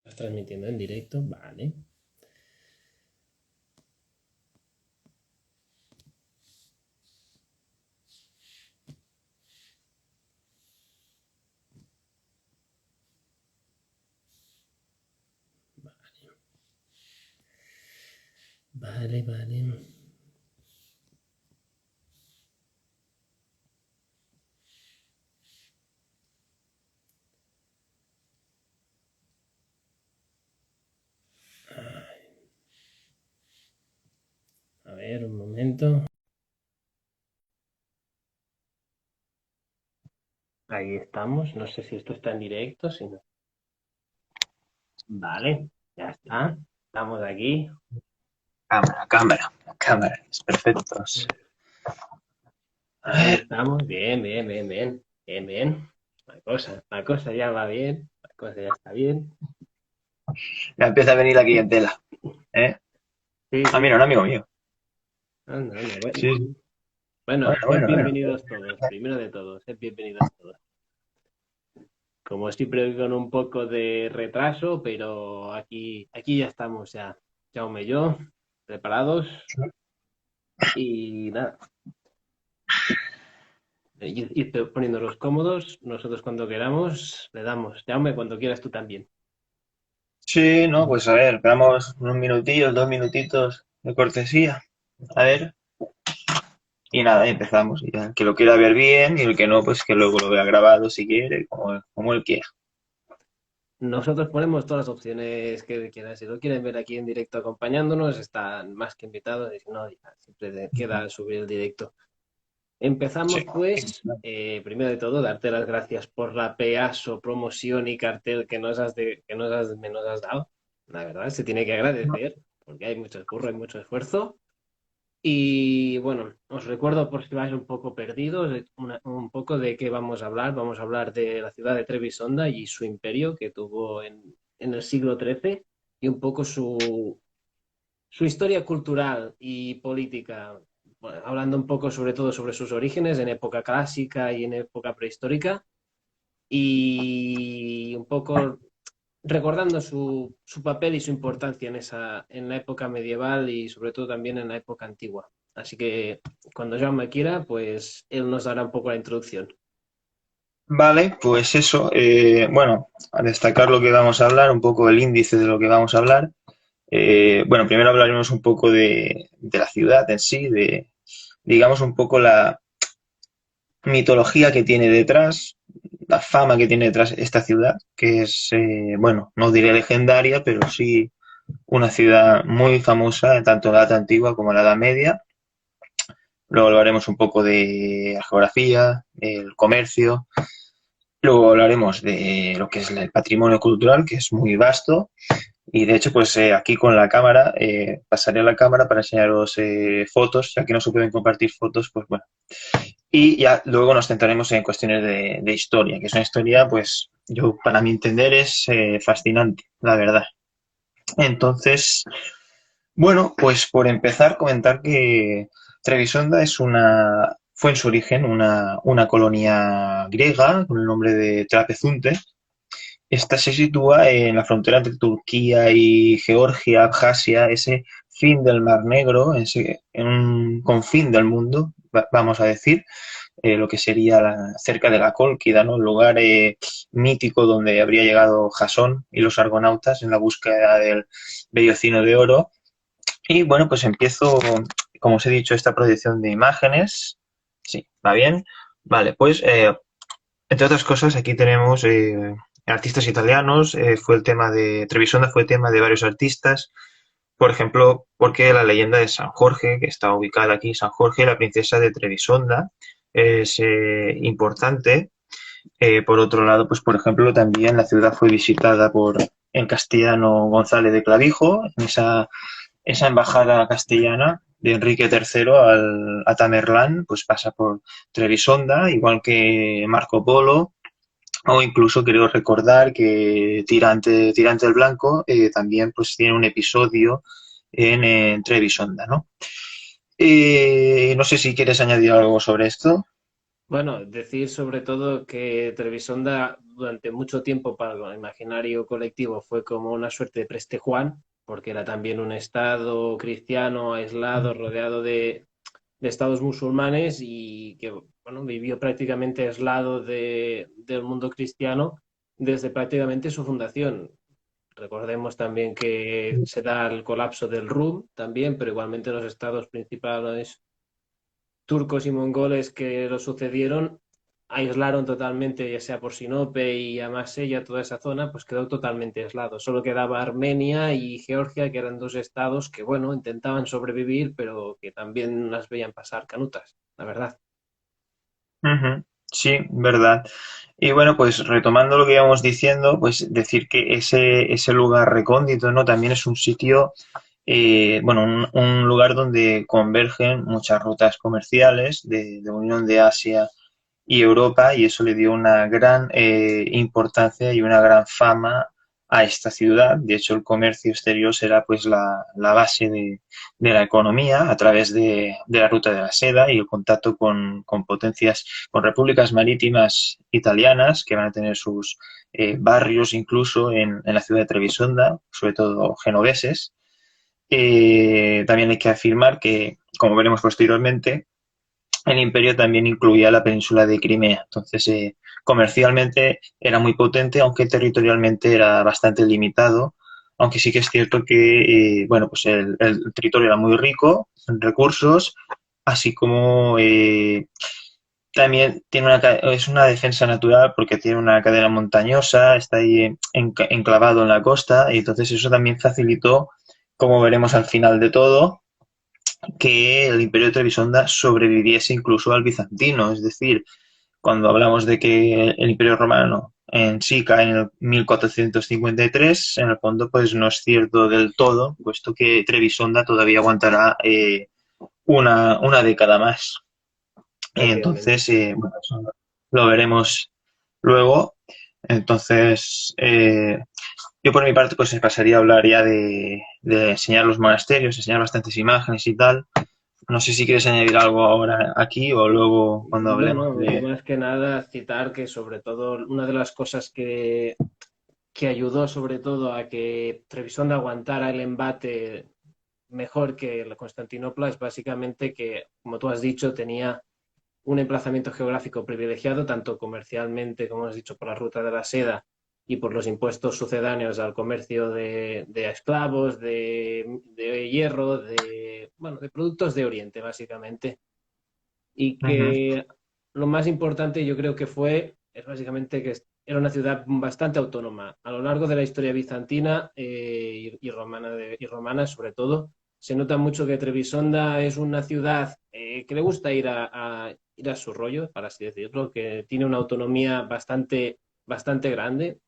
¿Estás transmitiendo en directo? Vale. Vale, vale. A ver, un momento. Ahí estamos. No sé si esto está en directo, si no. Vale, ya está. Estamos aquí. Cámara, es perfecto. A Ahí ver, estamos. Bien, bien, bien, bien. Bien, bien. La cosa ya va bien. La cosa ya está bien. ya empieza a venir la clientela, ¿eh? Sí, Ah, sí, mira, un sí. amigo mío. Anda, anda, bueno. Sí, sí. Bueno, Bueno, sed bueno, bueno. bienvenidos todos. Primero de todo, sed bienvenidos todos. Como siempre con un poco de retraso, pero aquí ya estamos ya. Jaume y yo, preparados. Y nada, ir poniéndolos cómodos. Nosotros cuando queramos le damos. Jaume, cuando quieras tú también. Sí, no, pues a ver, esperamos unos minutillos, 2 minutitos de cortesía. A ver, y nada, empezamos. Y ya, el que lo quiera ver bien y el que no, pues que luego lo vea grabado si quiere, como él quiera. Nosotros ponemos todas las opciones que quieran. Si lo quieren ver aquí en directo acompañándonos, están más que invitados. Y si no, ya siempre queda subir el directo. Sí. Empezamos pues, primero de todo, darte las gracias por la pedazo, promoción y cartel que nos has dado. La verdad, se tiene que agradecer, porque hay mucho curro, hay mucho esfuerzo. Y bueno, os recuerdo por si vais un poco perdidos, un poco de qué vamos a hablar. Vamos a hablar de la ciudad de Trebisonda y su imperio que tuvo en el siglo XIII y un poco su historia cultural y política, bueno, hablando un poco sobre todo sobre sus orígenes en época clásica y en época prehistórica, y un poco recordando su papel y su importancia en la época medieval y sobre todo también en la época antigua. Así que cuando Jaume quiera, pues él nos dará un poco la introducción. Vale, pues eso. Bueno, a destacar lo que vamos a hablar, un poco el índice de lo que vamos a hablar. Bueno, primero hablaremos un poco de la ciudad en sí, digamos, un poco la mitología que tiene detrás, la fama que tiene detrás esta ciudad, que es, bueno, no diré legendaria, pero sí una ciudad muy famosa, tanto en la Edad Antigua como en la Edad Media. Luego hablaremos un poco de la geografía, el comercio. Luego hablaremos de lo que es el patrimonio cultural, que es muy vasto. Y de hecho, pues aquí con la cámara, pasaré a la cámara para enseñaros fotos, ya que no se pueden compartir fotos, pues bueno. Y ya luego nos centraremos en cuestiones de historia, que es una historia, pues yo, para mi entender, es fascinante, la verdad. Entonces, bueno, pues por empezar, comentar que Trebisonda fue en su origen una colonia griega con el nombre de Trapezunte. Esta se sitúa en la frontera entre Turquía y Georgia, Abjasia, ese fin del Mar Negro, en un confín del mundo, vamos a decir, lo que sería cerca de la Cólquida, ¿no? El lugar mítico donde habría llegado Jasón y los argonautas en la búsqueda del vellocino de oro. Y bueno, pues empiezo, como os he dicho, esta proyección de imágenes. Sí, ¿va bien? Vale, pues entre otras cosas, aquí tenemos artistas italianos. Fue el tema de Trebisonda, fue el tema de varios artistas. Por ejemplo, porque la leyenda de San Jorge, que está ubicada aquí, San Jorge, la princesa de Trebisonda, es importante. Por otro lado, pues por ejemplo, también la ciudad fue visitada por el castellano González de Clavijo, en esa embajada castellana de Enrique III a Tamerlán, pues pasa por Trebisonda, igual que Marco Polo, o incluso creo recordar que Tirante el Blanco también pues tiene un episodio en Trebisonda, ¿no? No sé si quieres añadir algo sobre esto. Bueno, decir sobre todo que Trebisonda durante mucho tiempo para el imaginario colectivo fue como una suerte de Preste Juan, porque era también un estado cristiano aislado, rodeado de estados musulmanes y que bueno, vivió prácticamente aislado del mundo cristiano desde prácticamente su fundación. Recordemos también que se da el colapso del RUM también, pero igualmente los estados principales turcos y mongoles que lo sucedieron aislaron totalmente, ya sea por Sinope y Amasya, toda esa zona, pues quedó totalmente aislado. Solo quedaba Armenia y Georgia, que eran dos estados que, bueno, intentaban sobrevivir, pero que también las veían pasar canutas, la verdad. Ujú. Sí, verdad. Y bueno, pues retomando lo que íbamos diciendo, pues decir que ese lugar recóndito, ¿no? También es un sitio, bueno, un lugar donde convergen muchas rutas comerciales de unión de Asia y Europa, y eso le dio una gran importancia y una gran fama a esta ciudad. De hecho, el comercio exterior será pues la base de la economía a través de la ruta de la seda y el contacto con potencias, con repúblicas marítimas italianas que van a tener sus barrios incluso en la ciudad de Trebisonda, sobre todo genoveses. También hay que afirmar que, como veremos posteriormente, el imperio también incluía la península de Crimea. Entonces, comercialmente era muy potente, aunque territorialmente era bastante limitado. Aunque sí que es cierto que, bueno, pues el territorio era muy rico en recursos, así como también tiene es una defensa natural porque tiene una cadena montañosa, está ahí enclavado en la costa, y entonces eso también facilitó, como veremos al final de todo, que el Imperio de Trebisonda sobreviviese incluso al bizantino. Es decir, cuando hablamos de que el Imperio Romano en sí cae en el 1453, en el fondo pues no es cierto del todo, puesto que Trebisonda todavía aguantará una década más. Efectivamente. Entonces, bueno, eso lo veremos luego. Entonces, yo por mi parte pues pasaría a hablar ya de enseñar los monasterios, enseñar bastantes imágenes y tal. No sé si quieres añadir algo ahora aquí o luego cuando hablemos Bueno, yo de... más que nada citar que sobre todo una de las cosas que ayudó sobre todo a que Trebisonda aguantara el embate mejor que la Constantinopla es básicamente que, como tú has dicho, tenía un emplazamiento geográfico privilegiado, tanto comercialmente, como has dicho, por la ruta de la seda y por los impuestos sucedáneos al comercio de esclavos, de hierro, bueno, de productos de Oriente, básicamente. Y Ujú, que lo más importante yo creo que es básicamente que era una ciudad bastante autónoma. A lo largo de la historia bizantina y romana, y romana sobre todo, se nota mucho que Trebisonda es una ciudad que le gusta ir a su rollo, para así decirlo, que tiene una autonomía bastante grande.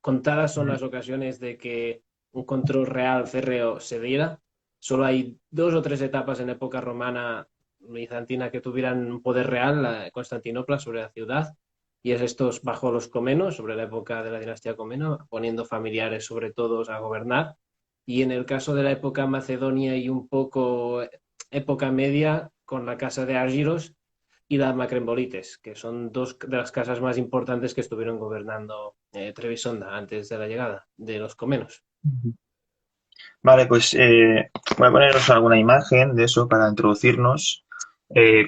Contadas son ujú, las ocasiones de que un control real férreo se diera. Solo hay dos o tres etapas en época romana bizantina que tuvieran un poder real, Constantinopla, sobre la ciudad, y es estos bajo los comenos, sobre la época de la dinastía Comeno, poniendo familiares sobre todos a gobernar. Y en el caso de la época macedonia y un poco época media, con la casa de Argiros y la Macrembolites, que son dos de las casas más importantes que estuvieron gobernando Trebisonda antes de la llegada de los comenos. ujú. Vale, pues voy a poneros alguna imagen de eso para introducirnos.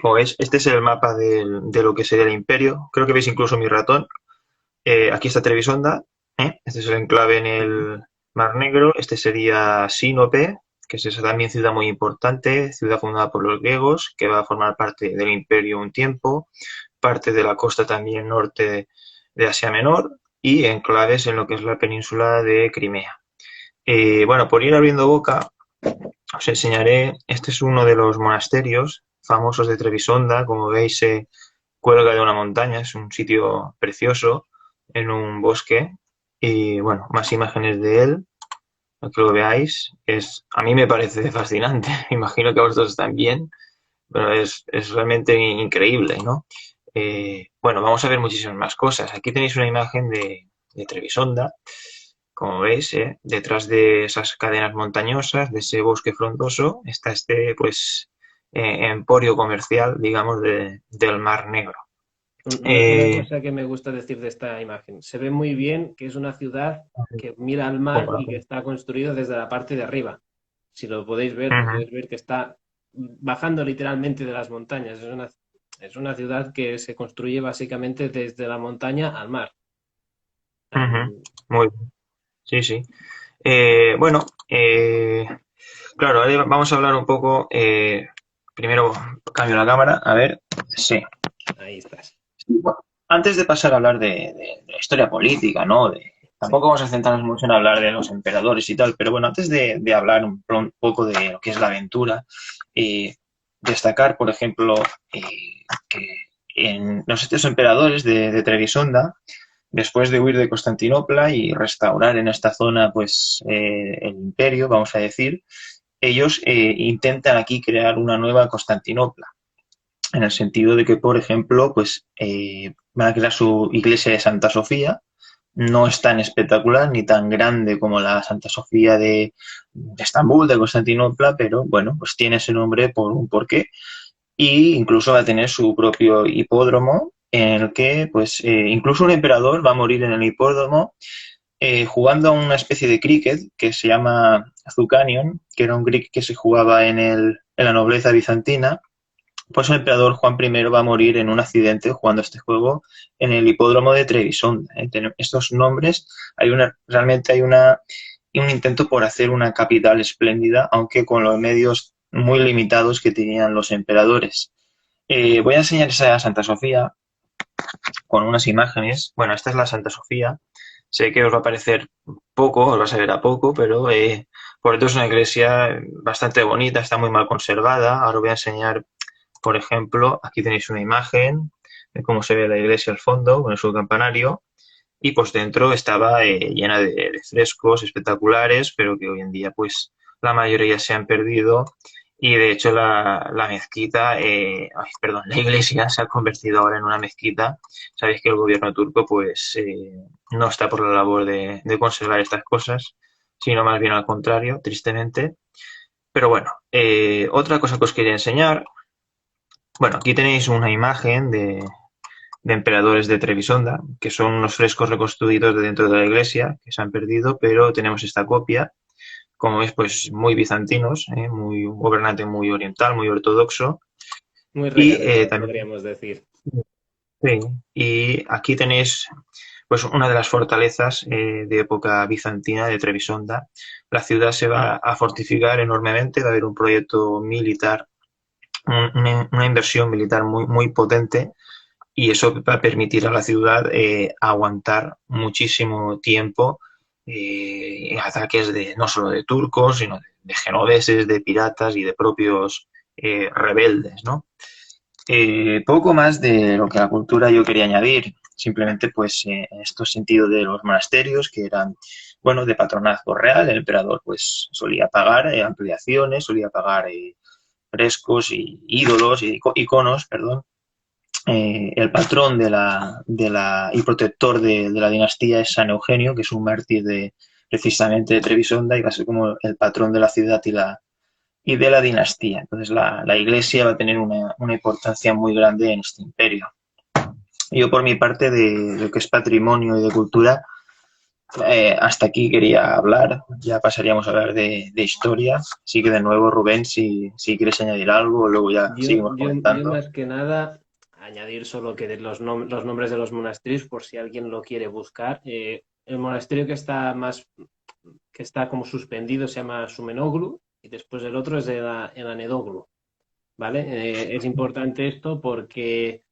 Como veis, este es el mapa de lo que sería el imperio. Creo que veis incluso mi ratón. Aquí está Trebisonda. Este es el enclave en el Mar Negro. Este sería Sinope, que es esa también ciudad muy importante, ciudad fundada por los griegos, que va a formar parte del imperio un tiempo, parte de la costa también norte de Asia Menor y enclaves en lo que es la península de Crimea. Bueno, por ir abriendo boca, os enseñaré, este es uno de los monasterios famosos de Trebisonda, como veis se cuelga de una montaña, es un sitio precioso en un bosque y bueno, más imágenes de él, para que lo veáis, a mí me parece fascinante, imagino que a vosotros también, pero es realmente increíble, ¿no? Bueno, vamos a ver muchísimas más cosas. Aquí tenéis una imagen de Trebisonda, como veis, detrás de esas cadenas montañosas, de ese bosque frondoso, está este, pues, emporio comercial, digamos, del Mar Negro. Una Eh, cosa que me gusta decir de esta imagen, se ve muy bien que es una ciudad que mira al mar como y que está construido desde la parte de arriba. Si lo Ujú, podéis ver que está bajando literalmente de las montañas. Es una ciudad que se construye básicamente desde la montaña al mar. ujú. Am, Muy bien, sí, sí. Bueno, claro, ahora vamos a hablar un poco. Primero cambio la cámara, a ver. Sí. ahí estás. Bueno, antes de pasar a hablar de la historia política, ¿no? Sí. Tampoco vamos a centrarnos mucho en hablar de los emperadores y tal, pero bueno, antes de hablar un poco de lo que es la aventura, eh, destacar, por ejemplo, que en los estos emperadores de Trebisonda, después de huir de Constantinopla y restaurar en esta zona, pues, el imperio, vamos a decir, ellos intentan aquí crear una nueva Constantinopla en el sentido de que, por ejemplo, pues van a crear su iglesia de Santa Sofía. No es tan espectacular ni tan grande como la Santa Sofía de Estambul, de Constantinopla, pero bueno, pues tiene ese nombre por un porqué. Y incluso va a tener su propio hipódromo en el que, pues, incluso un emperador va a morir en el hipódromo jugando a una especie de cricket que se llama Azucanion, que era un cricket que se jugaba en la nobleza bizantina, pues el emperador Juan I va a morir en un accidente jugando este juego en el hipódromo de Trebisonda. Estos nombres, realmente hay un intento por hacer una capital espléndida, aunque con los medios muy limitados que tenían los emperadores. Voy a enseñar esa Santa Sofía con unas imágenes. Bueno, esta es la Santa Sofía. Sé que os va a parecer poco, os va a saber a poco, pero por dentro es una iglesia bastante bonita, está muy mal conservada. Ahora os voy a enseñar, por ejemplo, aquí tenéis una imagen de cómo se ve la iglesia al fondo, con su campanario, y pues dentro estaba llena de frescos espectaculares, pero que hoy en día pues la mayoría se han perdido y de hecho la mezquita, perdón, la iglesia se ha convertido ahora en una mezquita. Sabéis que el gobierno turco pues no está por la labor de conservar estas cosas, sino más bien al contrario, tristemente. Pero bueno, otra cosa que os quería enseñar, bueno, aquí tenéis una imagen de emperadores de Trebisonda, que son unos frescos reconstruidos de dentro de la iglesia, que se han perdido, pero tenemos esta copia, como veis, pues muy bizantinos, muy un gobernante muy oriental, muy ortodoxo, Muy y recatado, también, podríamos decir. sí, y aquí tenéis pues una de las fortalezas de época bizantina de Trebisonda. La ciudad se va a fortificar enormemente, va a haber un proyecto militar, una inversión militar muy, muy potente y eso va a permitir a la ciudad aguantar muchísimo tiempo ataques no solo de turcos, sino de genoveses, de piratas y de propios rebeldes, ¿no? Poco más de lo que la cultura yo quería añadir, simplemente pues en estos sentidos de los monasterios que eran, bueno, de patronazgo real, el emperador pues solía pagar ampliaciones, solía pagar frescos y ídolos y iconos, perdón, el patrón y protector de la dinastía es San Eugenio, que es un mártir precisamente de Trebisonda y va a ser como el patrón de la ciudad y de la dinastía. Entonces la iglesia va a tener una importancia muy grande en este imperio. Yo por mi parte de lo que es patrimonio y de cultura, hasta aquí quería hablar. Ya pasaríamos a hablar de historia. Así que de nuevo, Rubén, si quieres añadir algo, luego ya seguimos Yo comentando. más que nada añadir solo que de los nombres de los monasterios, por si alguien lo quiere buscar. El monasterio que está como suspendido se llama Sumenoglu y después el otro es el Anedoglu, ¿vale? Es importante esto porque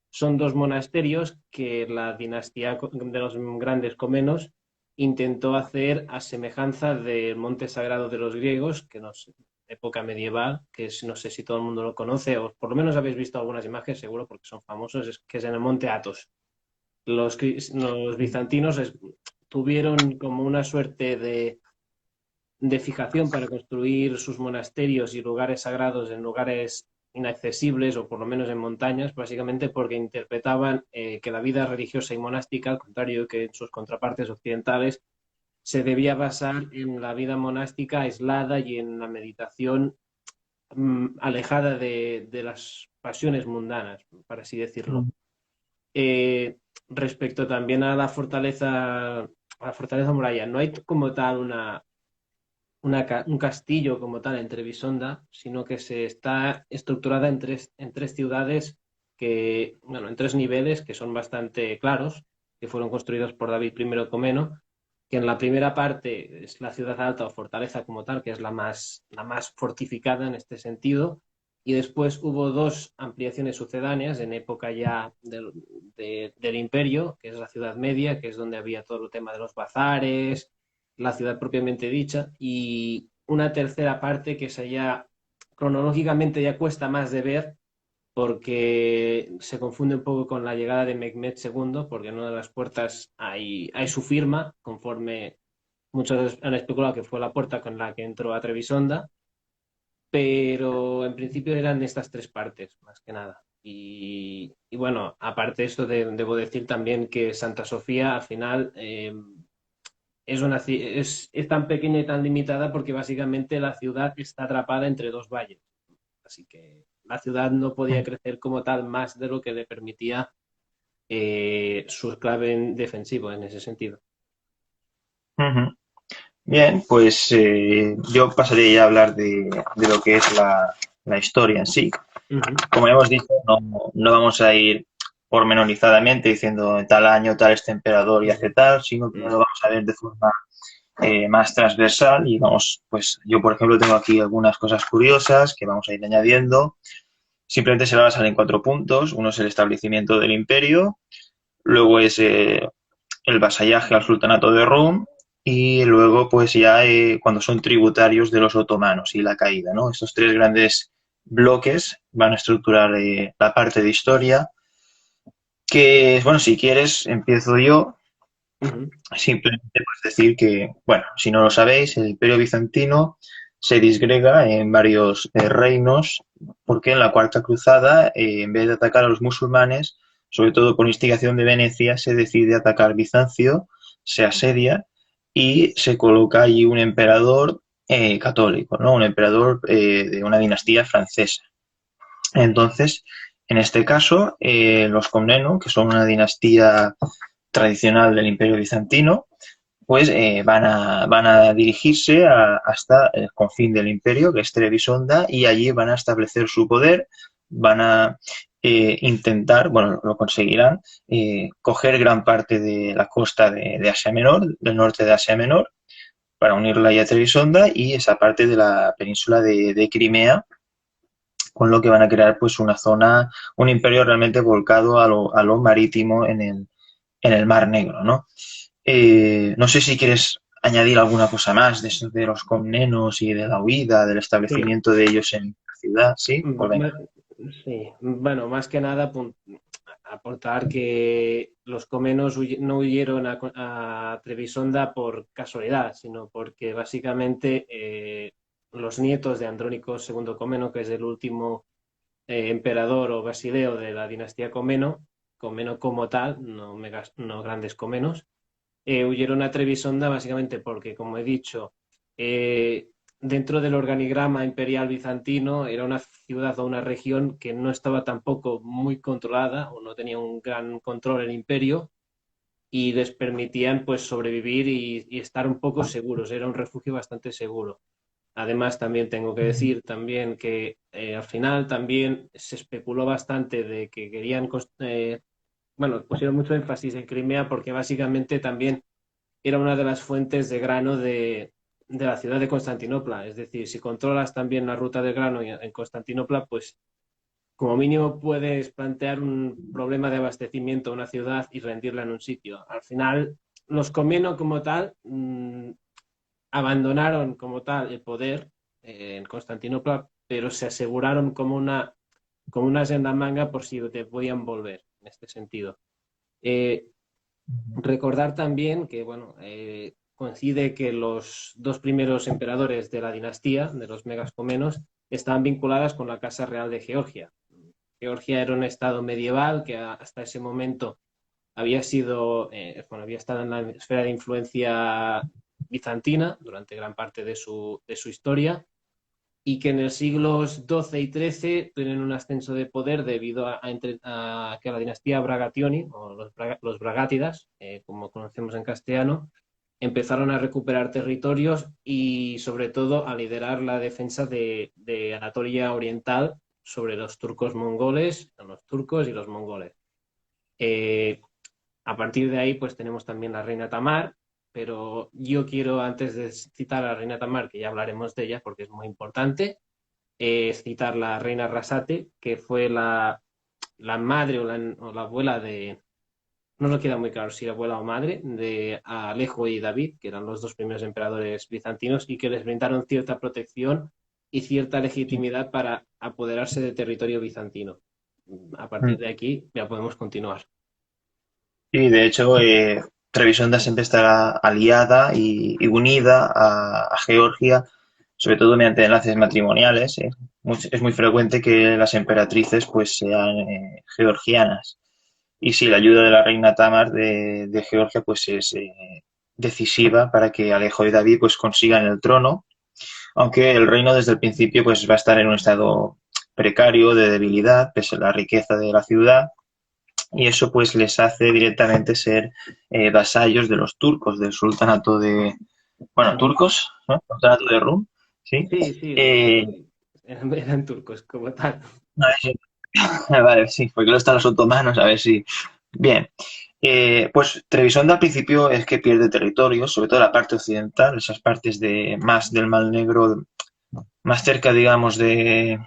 son dos monasterios que la dinastía de los grandes comenos intentó hacer a semejanza del monte sagrado de los griegos, que no sé, época medieval, que es, no sé si todo el mundo lo conoce, o por lo menos habéis visto algunas imágenes, seguro, porque son famosos, que es en el monte Athos. Los bizantinos tuvieron como una suerte de fijación para construir sus monasterios y lugares sagrados en lugares inaccesibles o por lo menos en montañas, básicamente porque interpretaban que la vida religiosa y monástica, al contrario que en sus contrapartes occidentales, se debía basar en la vida monástica aislada y en la meditación alejada de las pasiones mundanas, por así decirlo. Respecto también a la fortaleza muralla, no hay como tal un castillo como tal en Trebisonda, sino que se está estructurada en tres ciudades que, bueno, en tres niveles que son bastante claros, que fueron construidos por David I Comeno, que en la primera parte es la ciudad alta o fortaleza como tal, que es la más fortificada en este sentido, y después hubo dos ampliaciones sucedáneas en época ya del imperio, que es la ciudad media, que es donde había todo el tema de los bazares, la ciudad propiamente dicha, y una tercera parte que esa ya cronológicamente ya cuesta más de ver porque se confunde un poco con la llegada de Mehmed II, porque en una de las puertas hay su firma, conforme muchos han especulado que fue la puerta con la que entró a Trebisonda, pero en principio eran estas tres partes, más que nada. Y bueno, aparte de esto, debo decir también que Santa Sofía al final es tan pequeña y tan limitada porque básicamente la ciudad está atrapada entre dos valles. Así que la ciudad no podía crecer como tal más de lo que le permitía su clave defensivo en ese sentido. Ujú. Bien, pues yo pasaría ya a hablar de lo que es la historia en sí. Uh -huh. Como hemos dicho, no vamos a ir pormenorizadamente diciendo tal año tal este emperador y Uh hace tal, sino que -huh. lo vamos a ver de forma más transversal y vamos, pues yo por ejemplo tengo aquí algunas cosas curiosas que vamos a ir añadiendo. Simplemente se va a basar en 4 puntos. Uno es el establecimiento del imperio, luego es el vasallaje al sultanato de Rum y luego pues ya cuando son tributarios de los otomanos y la caída, ¿no? Estos tres grandes bloques van a estructurar la parte de historia que, bueno, si quieres empiezo yo. Uh -huh. Simplemente pues decir que, bueno, si no lo sabéis, el Imperio Bizantino se disgrega en varios reinos porque en la Cuarta Cruzada, en vez de atacar a los musulmanes, sobre todo por instigación de Venecia, se decide atacar Bizancio, se asedia y se coloca allí un emperador católico, ¿no? Un emperador de una dinastía francesa. Entonces, en este caso, los Comneno, que son una dinastía tradicional del Imperio Bizantino, pues van a dirigirse hasta el confín del imperio, que es Trebisonda, y allí van a establecer su poder, van a intentar, bueno, lo conseguirán, coger gran parte de la costa de Asia Menor, del norte de Asia Menor, para unirla ya a Trebisonda y esa parte de la península de Crimea, con lo que van a crear pues una zona, un imperio realmente volcado a lo marítimo en el Mar Negro, ¿no? No sé si quieres añadir alguna cosa más de los comnenos y de la huida, del Sí. establecimiento de ellos en la ciudad, ¿sí? Pues venga. Ma- sí. Bueno, más que nada aportar que los comenos no huyeron a Trebisonda por casualidad, sino porque básicamente los nietos de Andrónico II Comeno, que es el último emperador o basileo de la dinastía Comeno, Comeno como tal, no grandes comenos, huyeron a Trebisonda básicamente porque, como he dicho, eh, dentro del organigrama imperial bizantino era una ciudad o una región que no estaba tampoco muy controlada o no tenía un gran control el imperio y les permitían pues sobrevivir y estar un poco seguros, era un refugio bastante seguro. Además, también tengo que decir también que al final también se especuló bastante de que querían, bueno, pusieron mucho énfasis en Crimea porque básicamente también era una de las fuentes de grano de la ciudad de Constantinopla. Es decir, si controlas también la ruta del grano en Constantinopla, pues como mínimo puedes plantear un problema de abastecimiento a una ciudad y rendirla en un sitio. Al final, los Comneno como tal abandonaron como tal el poder en Constantinopla, pero se aseguraron como una senda manga por si te podían volver en este sentido. Eh, Recordar también que, bueno, coincide que los dos primeros emperadores de la dinastía, de los megascomenos, estaban vinculadas con la Casa Real de Georgia. Georgia era un estado medieval que hasta ese momento había sido, bueno, había estado en la esfera de influencia bizantina durante gran parte de su historia y que en los siglos XII y XIII tienen un ascenso de poder debido a que la dinastía Bragationi, o los Bragátidas, como conocemos en castellano, empezaron a recuperar territorios y sobre todo a liderar la defensa de Anatolia Oriental sobre los turcos mongoles, los turcos y los mongoles. Eh, a partir de ahí, pues tenemos también la reina Tamar, pero yo quiero, antes de citar a la reina Tamar, que ya hablaremos de ella porque es muy importante, citar la reina Rasate, que fue la madre o la abuela de, no nos queda muy claro si era abuela o madre, de Alejo y David, que eran los dos primeros emperadores bizantinos y que les brindaron cierta protección y cierta legitimidad para apoderarse de territorio bizantino. A partir Mm. de aquí ya podemos continuar. Y de hecho, Trebisonda siempre estará aliada y unida a Georgia, sobre todo mediante enlaces matrimoniales. Es muy frecuente que las emperatrices pues sean georgianas. Y sí, la ayuda de la reina Tamar de Georgia pues es decisiva para que Alejo y David pues consigan el trono, aunque el reino desde el principio pues va a estar en un estado precario de debilidad, pese a la riqueza de la ciudad, y eso pues les hace directamente ser vasallos de los turcos, del sultanato de, bueno, turcos, ¿no? Sultanato de Rum, ¿sí? Sí, sí, Eh, eran turcos como tal. vale, sí, porque no están los otomanos, a ver si... Bien, pues Trebisonda al principio es que pierde territorio, sobre todo la parte occidental, esas partes de más del Mar Negro, más cerca, digamos, de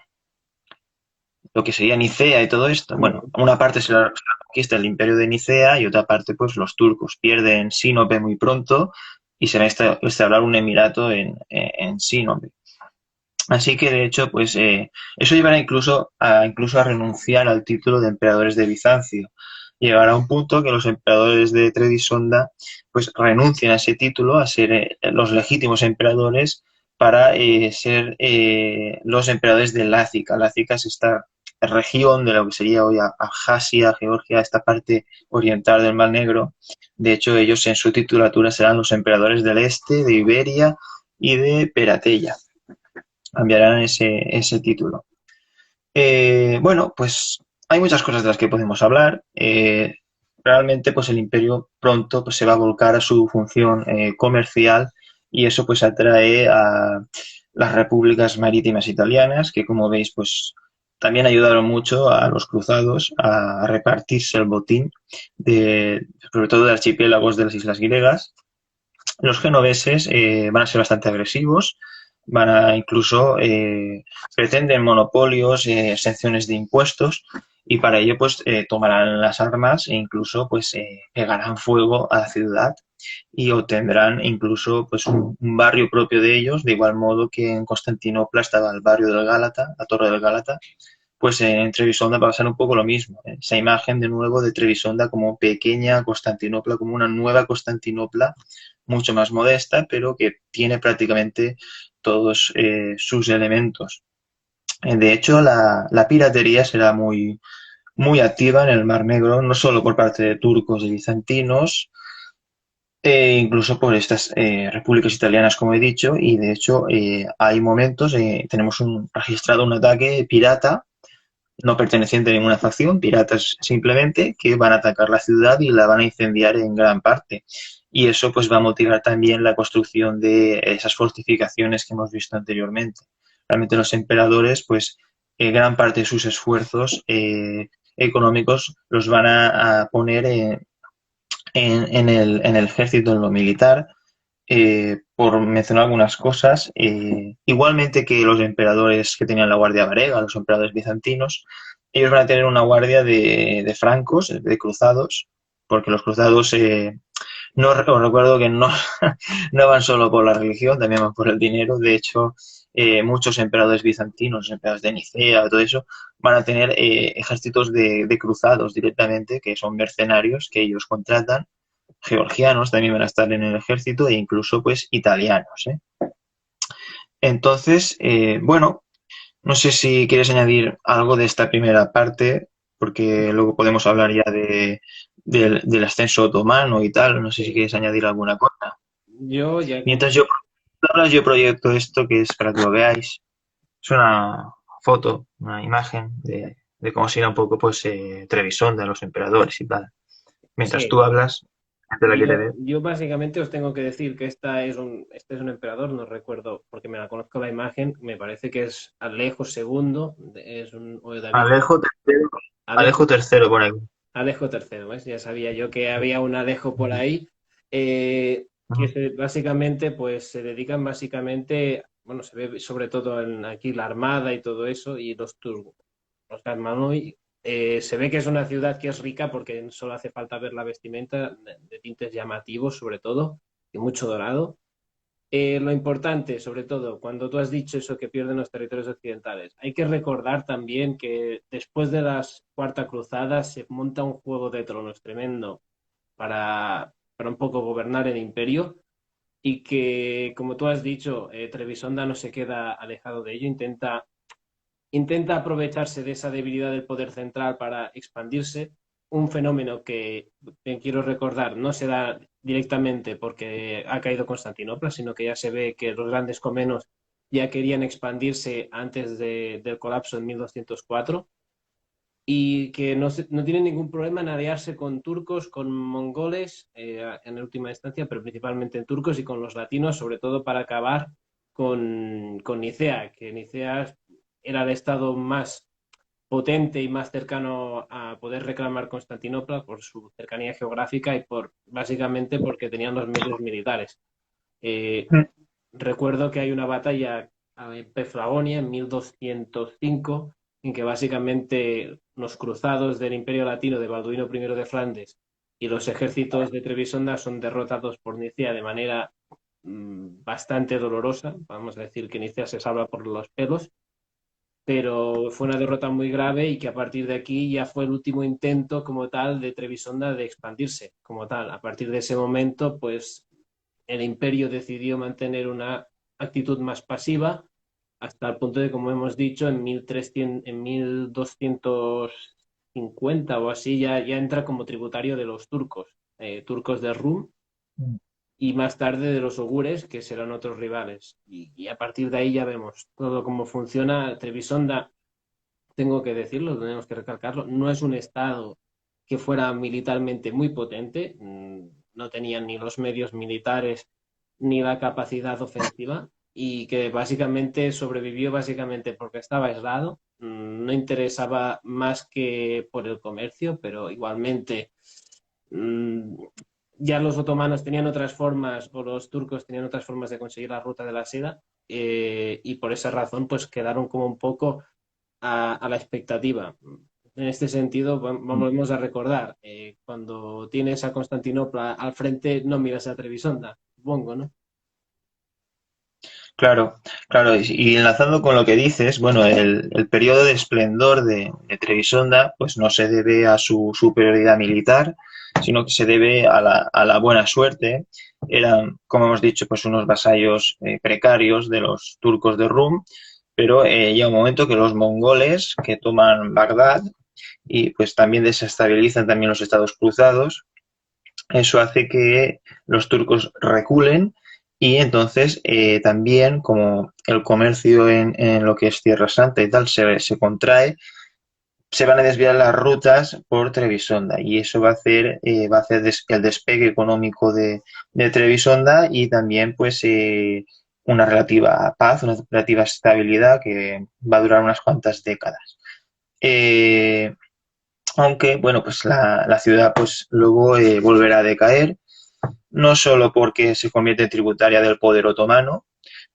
lo que sería Nicea y todo esto. Bueno, Mm. una parte se la conquista el imperio de Nicea y otra parte, pues los turcos pierden Sinope muy pronto y se va a instaurar un emirato en Sinope. Así que, de hecho, pues eso llevará incluso a renunciar al título de emperadores de Bizancio. Llegará a un punto que los emperadores de Trebisonda pues renuncien a ese título, a ser los legítimos emperadores para ser los emperadores de Lácica. Lácica es esta región de lo que sería hoy Abjasia, Georgia, esta parte oriental del Mar Negro. De hecho, ellos en su titulatura serán los emperadores del este, de Iberia y de Peratella. Cambiarán ese título. Bueno, pues hay muchas cosas de las que podemos hablar. Realmente, pues el imperio pronto pues, se va a volcar a su función comercial y eso pues atrae a las repúblicas marítimas italianas que, como veis, pues también ayudaron mucho a los cruzados a repartirse el botín sobre todo de archipiélagos de las islas griegas. Los genoveses van a ser bastante agresivos, van a incluso pretenden monopolios, exenciones de impuestos y para ello pues tomarán las armas e incluso pues pegarán fuego a la ciudad y obtendrán incluso pues un barrio propio de ellos, de igual modo que en Constantinopla estaba el barrio del Gálata, la Torre del Gálata, pues en Trebisonda va a pasar un poco lo mismo. Esa imagen de nuevo de Trebisonda como pequeña Constantinopla, como una nueva Constantinopla, mucho más modesta, pero que tiene prácticamente todos sus elementos. De hecho, la piratería será muy activa en el Mar Negro, no solo por parte de turcos y bizantinos, incluso por estas repúblicas italianas, como he dicho, y de hecho hay momentos, tenemos registrado un ataque pirata no perteneciente a ninguna facción, piratas simplemente, que van a atacar la ciudad y la van a incendiar en gran parte. Y eso pues va a motivar también la construcción de esas fortificaciones que hemos visto anteriormente. Realmente los emperadores, pues gran parte de sus esfuerzos económicos los van a poner en el ejército, en lo militar, por mencionar algunas cosas, igualmente que los emperadores que tenían la guardia varega, los emperadores bizantinos, ellos van a tener una guardia de francos, de cruzados, porque los cruzados, no os recuerdo que no, no van solo por la religión, también van por el dinero. De hecho, muchos emperadores bizantinos, emperadores de Nicea, todo eso, van a tener ejércitos de cruzados directamente, que son mercenarios que ellos contratan, georgianos también van a estar en el ejército e incluso pues italianos, ¿eh? Entonces, bueno, no sé si quieres añadir algo de esta primera parte, porque luego podemos hablar ya del ascenso otomano y tal, no sé si quieres añadir alguna cosa. Yo ya Mientras yo proyecto esto, que es para que lo veáis. es una foto, una imagen de cómo sería un poco pues Trebisonda, los emperadores y tal. Mientras tú Sí, hablas, te la quiere ver. yo básicamente os tengo que decir que este es un emperador, no recuerdo porque me la conozco la imagen, me parece que es Alejo II, es un, o David, Alejo tercero, Alejo, Alejo tercero por aquí. Alejo III, ¿ves? Ya sabía yo que había un Alejo por ahí, básicamente, pues se dedican básicamente, bueno, se ve sobre todo aquí la Armada y todo eso, y los turcos, los Armanoi, se ve que es una ciudad que es rica porque solo hace falta ver la vestimenta de tintes llamativos, sobre todo, y mucho dorado. Lo importante, sobre todo, cuando tú has dicho eso que pierden los territorios occidentales, hay que recordar también que después de las Cuarta Cruzada se monta un juego de tronos tremendo para un poco gobernar el imperio y que, como tú has dicho, Trebisonda no se queda alejado de ello, intenta aprovecharse de esa debilidad del poder central para expandirse, un fenómeno que, quiero recordar, no se da directamente porque ha caído Constantinopla, sino que ya se ve que los grandes comenos ya querían expandirse antes del colapso en 1204 y que no tienen ningún problema en aliarse con turcos, con mongoles, en última instancia, pero principalmente en turcos y con los latinos, sobre todo para acabar con Nicea, que Nicea era el estado más potente y más cercano a poder reclamar Constantinopla por su cercanía geográfica y por básicamente porque tenían los medios militares. Eh, Recuerdo que hay una batalla en Peflagonia en 1205 en que básicamente los cruzados del Imperio Latino de Balduino I de Flandes y los ejércitos de Trebisonda son derrotados por Nicea de manera bastante dolorosa. Vamos a decir que Nicea se salva por los pelos, pero fue una derrota muy grave y que a partir de aquí ya fue el último intento como tal de Trebisonda de expandirse como tal. A partir de ese momento, pues el imperio decidió mantener una actitud más pasiva hasta el punto de, como hemos dicho, en 1300, en 1250 o así ya entra como tributario de los turcos, turcos de Rum y más tarde de los ogures, que serán otros rivales. Y a partir de ahí ya vemos todo cómo funciona. Trebisonda, tengo que decirlo, tenemos que recalcarlo, no es un estado que fuera militarmente muy potente, no tenían ni los medios militares ni la capacidad ofensiva y que básicamente sobrevivió básicamente porque estaba aislado, no interesaba más que por el comercio, pero igualmente mmm, ya los otomanos tenían otras formas o los turcos tenían otras formas de conseguir la ruta de la seda, y por esa razón pues quedaron como un poco a la expectativa. En este sentido, volvemos a recordar, cuando tienes a Constantinopla al frente, no miras a Trebisonda, supongo, ¿no? Claro, claro, y enlazando con lo que dices, bueno, el periodo de esplendor de Trebisonda, pues no se debe a su superioridad militar, sino que se debe a la buena suerte. Eran, como hemos dicho, pues unos vasallos precarios de los turcos de Rum, pero llega un momento que los mongoles que toman Bagdad y pues también desestabilizan también los estados cruzados, eso hace que los turcos reculen y entonces también como el comercio en lo que es Tierra Santa y tal se contrae, se van a desviar las rutas por Trebisonda y eso va a hacer el despegue económico de Trebisonda y también pues una relativa paz, una relativa estabilidad que va a durar unas cuantas décadas. Eh, Aunque, bueno, pues la ciudad pues luego volverá a decaer no solo porque se convierte en tributaria del poder otomano,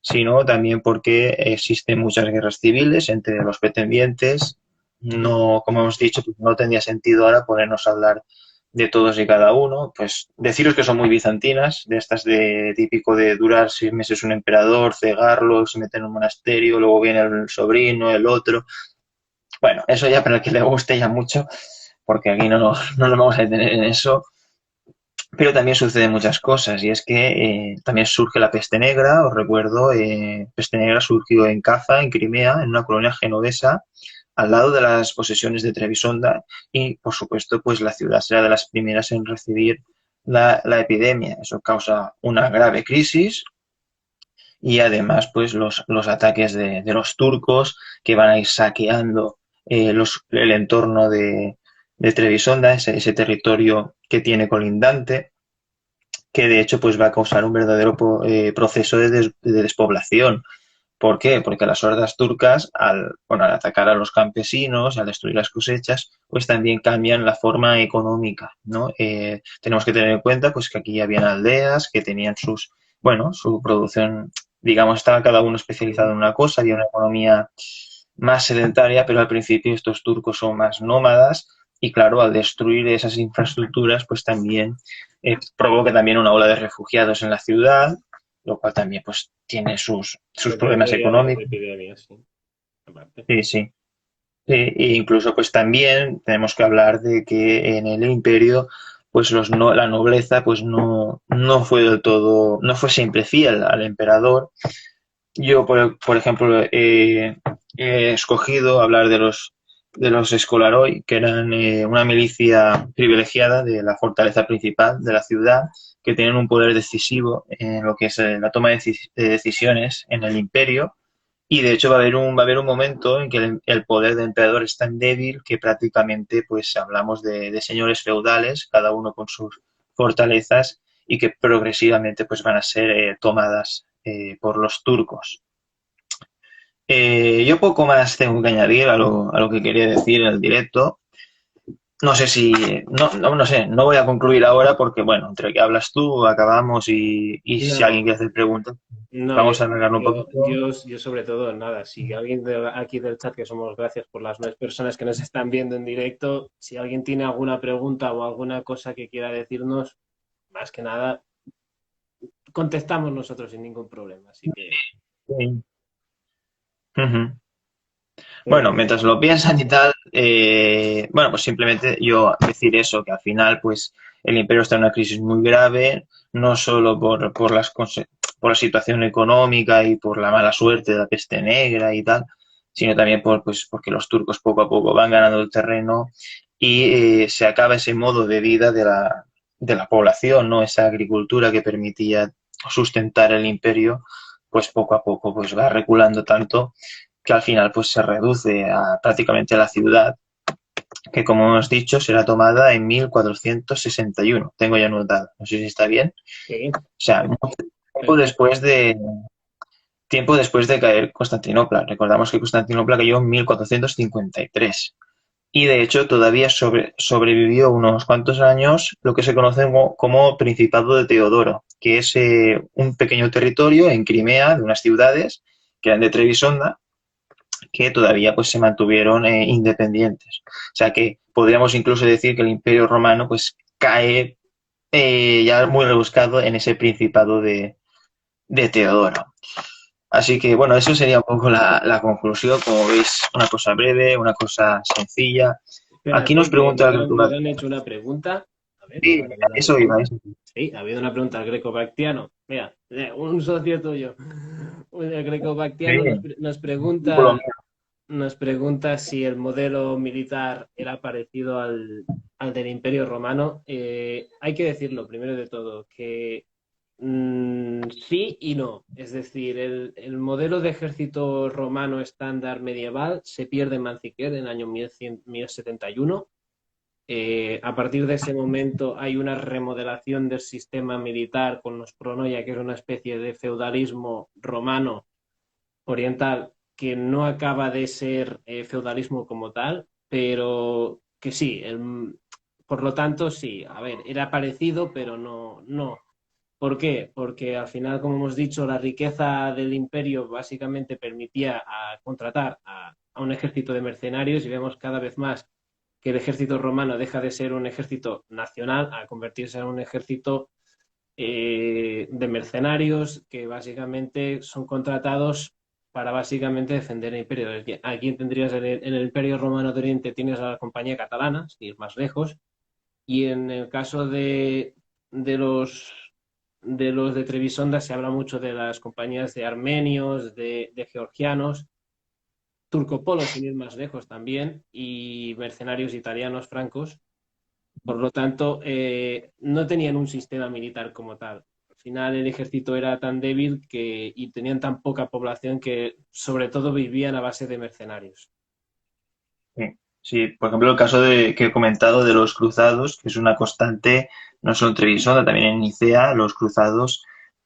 sino también porque existen muchas guerras civiles entre los pretendientes. No, como hemos dicho, pues no tendría sentido ahora ponernos a hablar de todos y cada uno. Pues deciros que son muy bizantinas, de estas de típico de durar 6 meses un emperador, cegarlo, se mete en un monasterio, luego viene el sobrino, el otro. Bueno, eso ya para el que le guste ya mucho, porque aquí no nos vamos a detener en eso. Pero también suceden muchas cosas y es que también surge la peste negra, os recuerdo, peste negra surgió en Caza, en Crimea, en una colonia genovesa, al lado de las posesiones de Trebisonda y, por supuesto, pues la ciudad será de las primeras en recibir la epidemia. Eso causa una grave crisis y además pues los ataques de los turcos que van a ir saqueando el entorno de Trebisonda, ese territorio que tiene colindante, que de hecho pues va a causar un verdadero proceso de despoblación. ¿Por qué? Porque las hordas turcas, al atacar a los campesinos, al destruir las cosechas, pues también cambian la forma económica, ¿no? Tenemos que tener en cuenta pues que aquí habían aldeas que tenían su producción, digamos, estaba cada uno especializado en una cosa, había una economía más sedentaria, pero al principio estos turcos son más nómadas y claro, al destruir esas infraestructuras, pues también provoca también una ola de refugiados en la ciudad, lo cual también pues tiene sus problemas Dependería de las económicos. epidemias, sí. Aparte. Sí, sí. E incluso pues también tenemos que hablar de que en el imperio pues la nobleza pues no fue del todo, no fue siempre fiel al emperador. Yo, por ejemplo, he escogido hablar de los Escolaroi, que eran una milicia privilegiada de la fortaleza principal de la ciudad, que tenían un poder decisivo en lo que es la toma de decisiones en el imperio. Y de hecho va a haber un momento en que el poder del emperador es tan débil que prácticamente pues hablamos de señores feudales, cada uno con sus fortalezas, y que progresivamente pues van a ser tomadas por los turcos. Yo poco más tengo que añadir a lo que quería decir en el directo. No sé si, no sé, no voy a concluir ahora porque, bueno, entre que hablas tú, acabamos y si alguien No, quiere hacer preguntas, no, vamos a alargarlo un poquito. yo sobre todo, nada, si alguien aquí del chat, que somos gracias por las 9 personas que nos están viendo en directo, si alguien tiene alguna pregunta o alguna cosa que quiera decirnos, más que nada, contestamos nosotros sin ningún problema. Así que, Sí. Ujú. bueno, Bueno, mientras lo piensan y tal, bueno, pues simplemente yo decir eso, que al final, pues el imperio está en una crisis muy grave, no solo por la situación económica y por la mala suerte de la peste negra y tal, sino también pues, porque los turcos poco a poco van ganando el terreno y se acaba ese modo de vida de la población, ¿no? Esa agricultura que permitía sustentar el imperio, pues poco a poco pues va reculando tanto que al final pues se reduce a prácticamente la ciudad, que como hemos dicho será tomada en 1461. Tengo ya anotado, no sé si está bien. sí, O sea, perfecto, mucho perfecto. tiempo después de caer Constantinopla. Recordamos que Constantinopla cayó en 1453. Y de hecho todavía sobrevivió unos cuantos años lo que se conoce como Principado de Teodoro, que es un pequeño territorio en Crimea de unas ciudades que eran de Trebisonda, que todavía pues se mantuvieron independientes. O sea que podríamos incluso decir que el Imperio Romano pues cae ya muy rebuscado en ese principado de Teodoro. Así que bueno, eso sería un poco la conclusión. Como veis, una cosa breve, una cosa sencilla. Aquí Espérate, nos que pregunta nos han hecho una pregunta. A ver, sí, ahora me da eso iba, eso. Sí, ha habido una pregunta al greco-bactiano. Mira, un socio tuyo, el Sí, greco-bactiano Colombia. nos pregunta si el modelo militar era parecido al del Imperio Romano. Hay que decirlo, primero de todo, que sí y no. Es decir, el modelo de ejército romano estándar medieval se pierde en Manziquer en el año 1071. A partir de ese momento hay una remodelación del sistema militar con los pronoia, que es una especie de feudalismo romano oriental que no acaba de ser feudalismo como tal, pero que sí, por lo tanto sí, a ver, era parecido, pero no. ¿Por qué? Porque al final, como hemos dicho, la riqueza del imperio básicamente permitía contratar a un ejército de mercenarios y vemos cada vez más que el ejército romano deja de ser un ejército nacional a convertirse en un ejército de mercenarios que básicamente son contratados para básicamente defender el imperio. Aquí tendrías en el imperio romano de Oriente tienes a la compañía catalana, sin ir más lejos, y en el caso de los de Trebisonda se habla mucho de las compañías de armenios, de georgianos, turcopolos, sin ir más lejos también, y mercenarios italianos francos. Por lo tanto, no tenían un sistema militar como tal. final el ejército era tan débil y tenían tan poca población que sobre todo vivían a base de mercenarios. Sí, sí, por ejemplo, el caso que he comentado de los cruzados, que es una constante no solo en Trebisonda, también en Nicea, los cruzados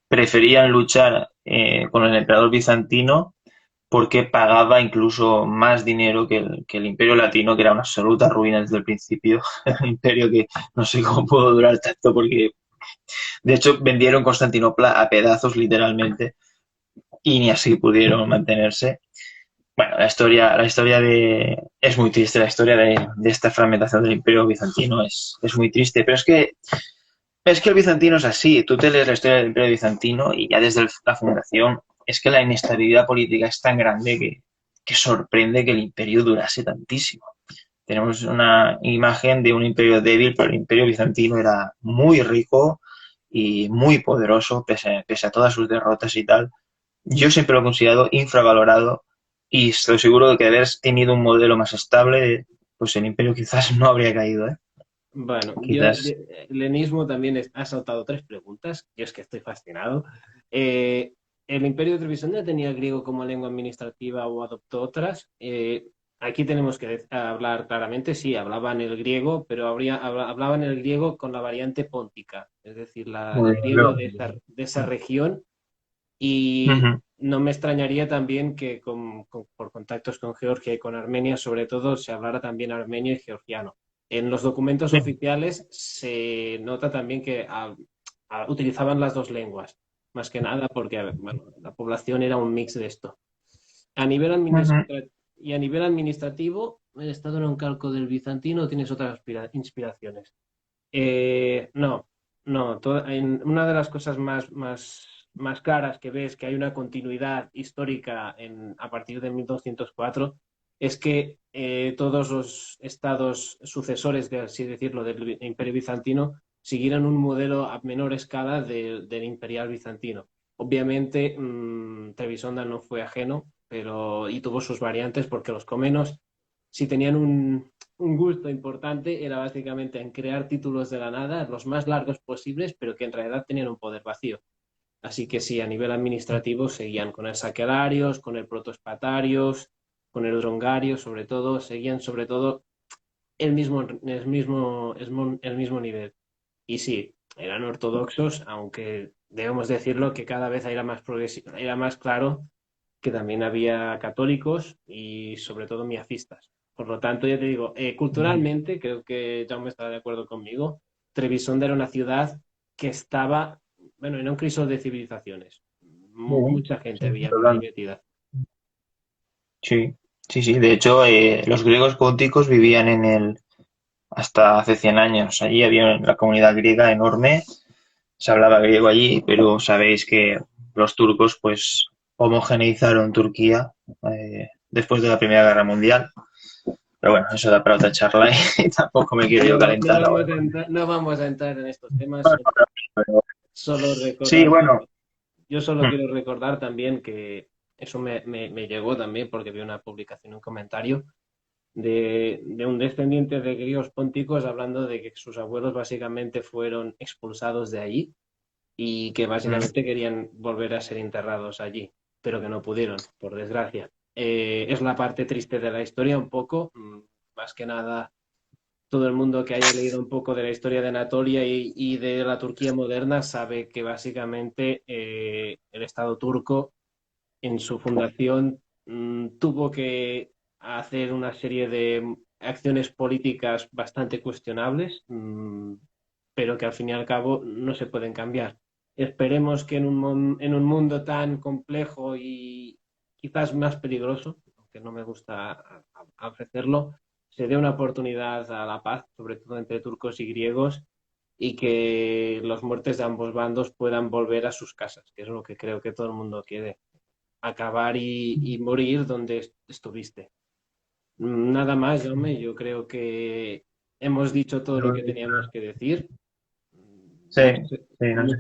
preferían luchar con el emperador bizantino porque pagaba incluso más dinero que el Imperio Latino, que era una absoluta ruina desde el principio. Un imperio que no sé cómo pudo durar tanto, porque de hecho vendieron Constantinopla a pedazos literalmente y ni así pudieron mantenerse. Bueno, es muy triste, la historia de esta fragmentación del Imperio Bizantino es muy triste, pero es que el bizantino es así. Tú te lees la historia del Imperio Bizantino y ya desde la fundación es que la inestabilidad política es tan grande que sorprende que el imperio durase tantísimo. Tenemos una imagen de un imperio débil, pero el Imperio Bizantino era muy rico y muy poderoso, pese a todas sus derrotas y tal. Yo siempre lo he considerado infravalorado y estoy seguro de que de haber tenido un modelo más estable, pues el imperio quizás no habría caído, ¿eh? Bueno, Quizás. el lenismo también ha saltado tres preguntas. Yo es que estoy fascinado. ¿El Imperio de Trebisonda tenía el griego como lengua administrativa o adoptó otras? Aquí tenemos que hablar claramente. Sí, hablaban el griego, pero hablaban el griego con la variante póntica, es decir, Muy el bien, griego de esa región. Y Ujú. no me extrañaría también que por contactos con Georgia y con Armenia, sobre todo, se hablara también armenio y georgiano. En los documentos Sí. oficiales se nota también que utilizaban las dos lenguas, más que nada porque bueno, la población era un mix de esto. A nivel Ujú. y a nivel administrativo, ¿el Estado era un calco del bizantino o tienes otras inspiraciones? No, no. Una de las cosas más claras que ves que hay una continuidad histórica a partir de 1204 es que todos los estados sucesores, de así decirlo, del Imperio Bizantino siguieron un modelo a menor escala del Imperial Bizantino. Obviamente, Trebisonda no fue ajeno, y tuvo sus variantes porque los comenos, si tenían un gusto importante, era básicamente en crear títulos de la nada, los más largos posibles, pero que en realidad tenían un poder vacío. Así que sí, a nivel administrativo seguían con el saquelarios, con el protoespatarios, con el drongario, sobre todo, seguían sobre todo el mismo nivel. Y sí, eran ortodoxos, aunque debemos decirlo que cada vez era más claro que también había católicos y sobre todo miacistas. Por lo tanto, ya te digo, culturalmente, creo que Jaume estará de acuerdo conmigo, Trebisonda era una ciudad que estaba, bueno, en un crisol de civilizaciones. Ujú. Mucha gente Sí, había por ahí total. metida. Sí, sí, sí. De hecho, los griegos góticos vivían hasta hace 100 años. Allí había la comunidad griega enorme, se hablaba griego allí, pero sabéis que los turcos, pues, homogeneizaron Turquía después de la Primera Guerra Mundial. Pero bueno, eso da para otra charla y tampoco me quiero yo calentar ahora. No vamos a entrar en estos temas, Bueno, pero- solo Sí, recordar. bueno. Yo solo Mm. quiero recordar también que eso me llegó también porque vi una publicación, un comentario de un descendiente de griegos pónticos hablando de que sus abuelos básicamente fueron expulsados de allí y que Mm. básicamente querían volver a ser enterrados allí, pero que no pudieron, por desgracia. Es la parte triste de la historia un poco, más que nada todo el mundo que haya leído un poco de la historia de Anatolia y de la Turquía moderna sabe que básicamente el Estado turco en su fundación tuvo que hacer una serie de acciones políticas bastante cuestionables, pero que al fin y al cabo no se pueden cambiar. Esperemos que en un mundo tan complejo y quizás más peligroso, aunque no me gusta ofrecerlo, se dé una oportunidad a la paz, sobre todo entre turcos y griegos, y que los muertes de ambos bandos puedan volver a sus casas, que es lo que creo que todo el mundo quiere, acabar y morir donde estuviste. Nada más, Jaume, yo creo que hemos dicho todo lo que teníamos que decir. Sí, Muchas, sí, no sé.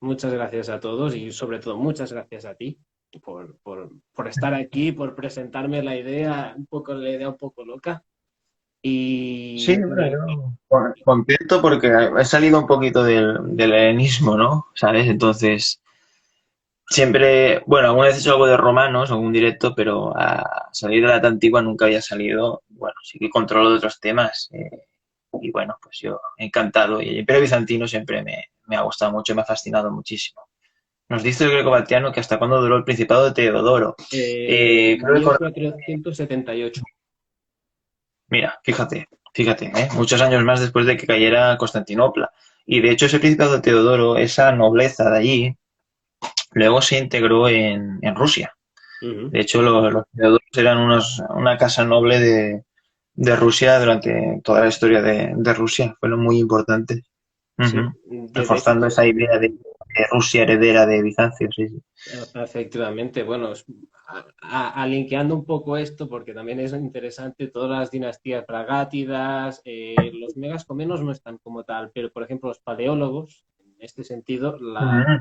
muchas gracias a todos y sobre todo muchas gracias a ti por estar aquí, por presentarme la idea un poco loca. Y Sí, bueno, bueno, yo contento porque he salido un poquito del helenismo, ¿no? ¿Sabes? Entonces, siempre, bueno, alguna vez he hecho algo de romanos, algún directo, pero a salir de la edad antigua nunca había salido. Bueno, sí que controlo de otros temas. Y bueno, pues yo encantado. Y el Imperio Bizantino siempre me ha gustado mucho, me ha fascinado muchísimo. Nos dice el greco-batiano que hasta cuándo duró el Principado de Teodoro. Creo que 1478. mira, fíjate, ¿eh? Muchos años más después de que cayera Constantinopla. Y de hecho ese Principado de Teodoro, esa nobleza de allí, luego se integró en Rusia. Ujú. De hecho, los Teodoros eran una casa noble de Rusia durante toda la historia de Rusia. Fueron muy importantes. Sí, Ujú. de hecho, Reforzando esa idea de Rusia heredera de Bizancio, sí, sí. efectivamente, bueno, linkeando un poco esto, porque también es interesante, todas las dinastías pragátidas, los megascomenos no están como tal, pero por ejemplo los paleólogos, en este sentido, Ujú.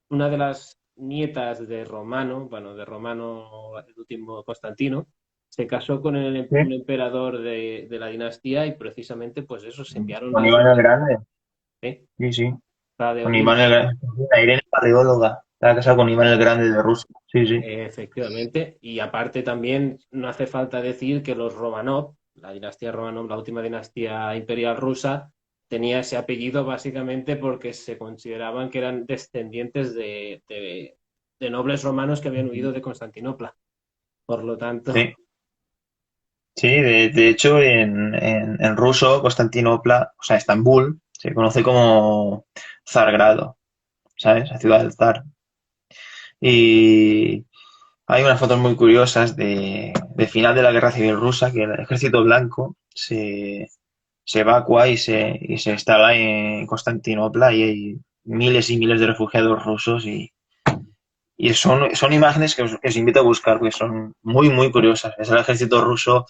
una de las nietas de Romano, bueno, de Romano, el último Constantino, se casó con Sí. un emperador de la dinastía y precisamente pues eso, se enviaron Con las Iván el dotes, Grande, ¿eh? sí, sí. Con Paleolín. Iván el Grande. Irene Paleóloga. Estaba casada con Iván el Grande de Rusia. Sí, sí. Efectivamente, y aparte también no hace falta decir que los Romanov, la dinastía Romanov, la última dinastía imperial rusa, tenía ese apellido básicamente porque se consideraban que eran descendientes de nobles romanos que habían huido de Constantinopla. Por lo tanto, Sí, sí, de hecho en ruso, Constantinopla, o sea, Estambul, se conoce como Zargrado, ¿sabes? La ciudad del zar. Y hay unas fotos muy curiosas de final de la Guerra Civil Rusa, que el ejército blanco se evacua y se instala en Constantinopla y hay miles y miles de refugiados rusos y son imágenes que os invito a buscar porque son muy, muy curiosas. Es el ejército ruso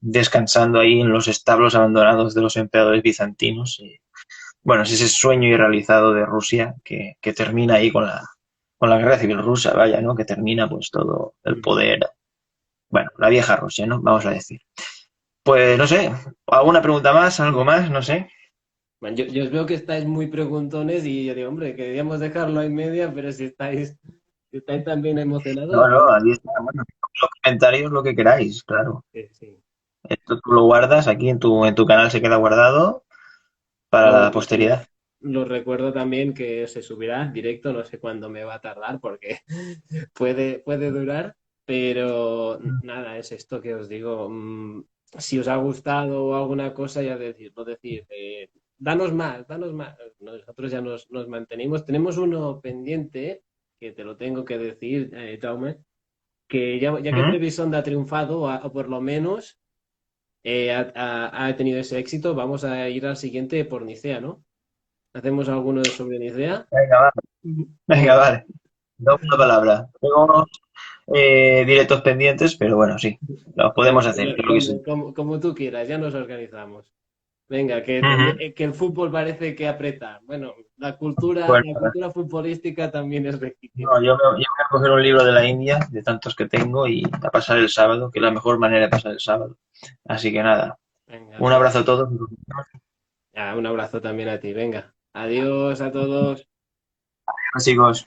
descansando ahí en los establos abandonados de los emperadores bizantinos. Y, bueno, es ese sueño irrealizado de Rusia que termina ahí con la guerra civil rusa, vaya, ¿no? Que termina pues todo el poder, bueno, la vieja Rusia, ¿no? Vamos a decir. Pues no sé, ¿alguna pregunta más? ¿Algo más? No sé. bueno, yo os veo que estáis muy preguntones y yo digo, hombre, queríamos dejarlo en media, pero si estáis también No, emocionados, no, venga. aquí está. Bueno, los comentarios lo que queráis, claro. Sí. Esto tú lo guardas aquí en tu canal, se queda guardado para Lo, la posteridad. lo recuerdo también que se subirá en directo, no sé cuándo me va a tardar porque puede durar, pero nada, es esto que os digo. Si os ha gustado alguna cosa, ya decir, danos más. Nosotros ya nos mantenemos. Tenemos uno pendiente, que te lo tengo que decir, Jaume, que ya que ¿Mm? Trebisonda ha triunfado, o por lo menos ha tenido ese éxito, vamos a ir al siguiente por Nicea, ¿no? ¿Hacemos alguno sobre Nicea? Venga, va. Venga, Venga, vale. Da una palabra. Tengo unos directos pendientes, pero bueno, sí. Los podemos hacer, creo que sí. como tú quieras, ya nos organizamos. Venga, Ujú. que el fútbol parece que aprieta. Bueno, Bueno, la cultura futbolística también es legítima. no, yo voy a coger un libro de la India, de tantos que tengo, y a pasar el sábado, que es la mejor manera de pasar el sábado. Así que nada, Venga, un pues abrazo a todos. un abrazo también a ti. Venga, adiós a todos. Chicos.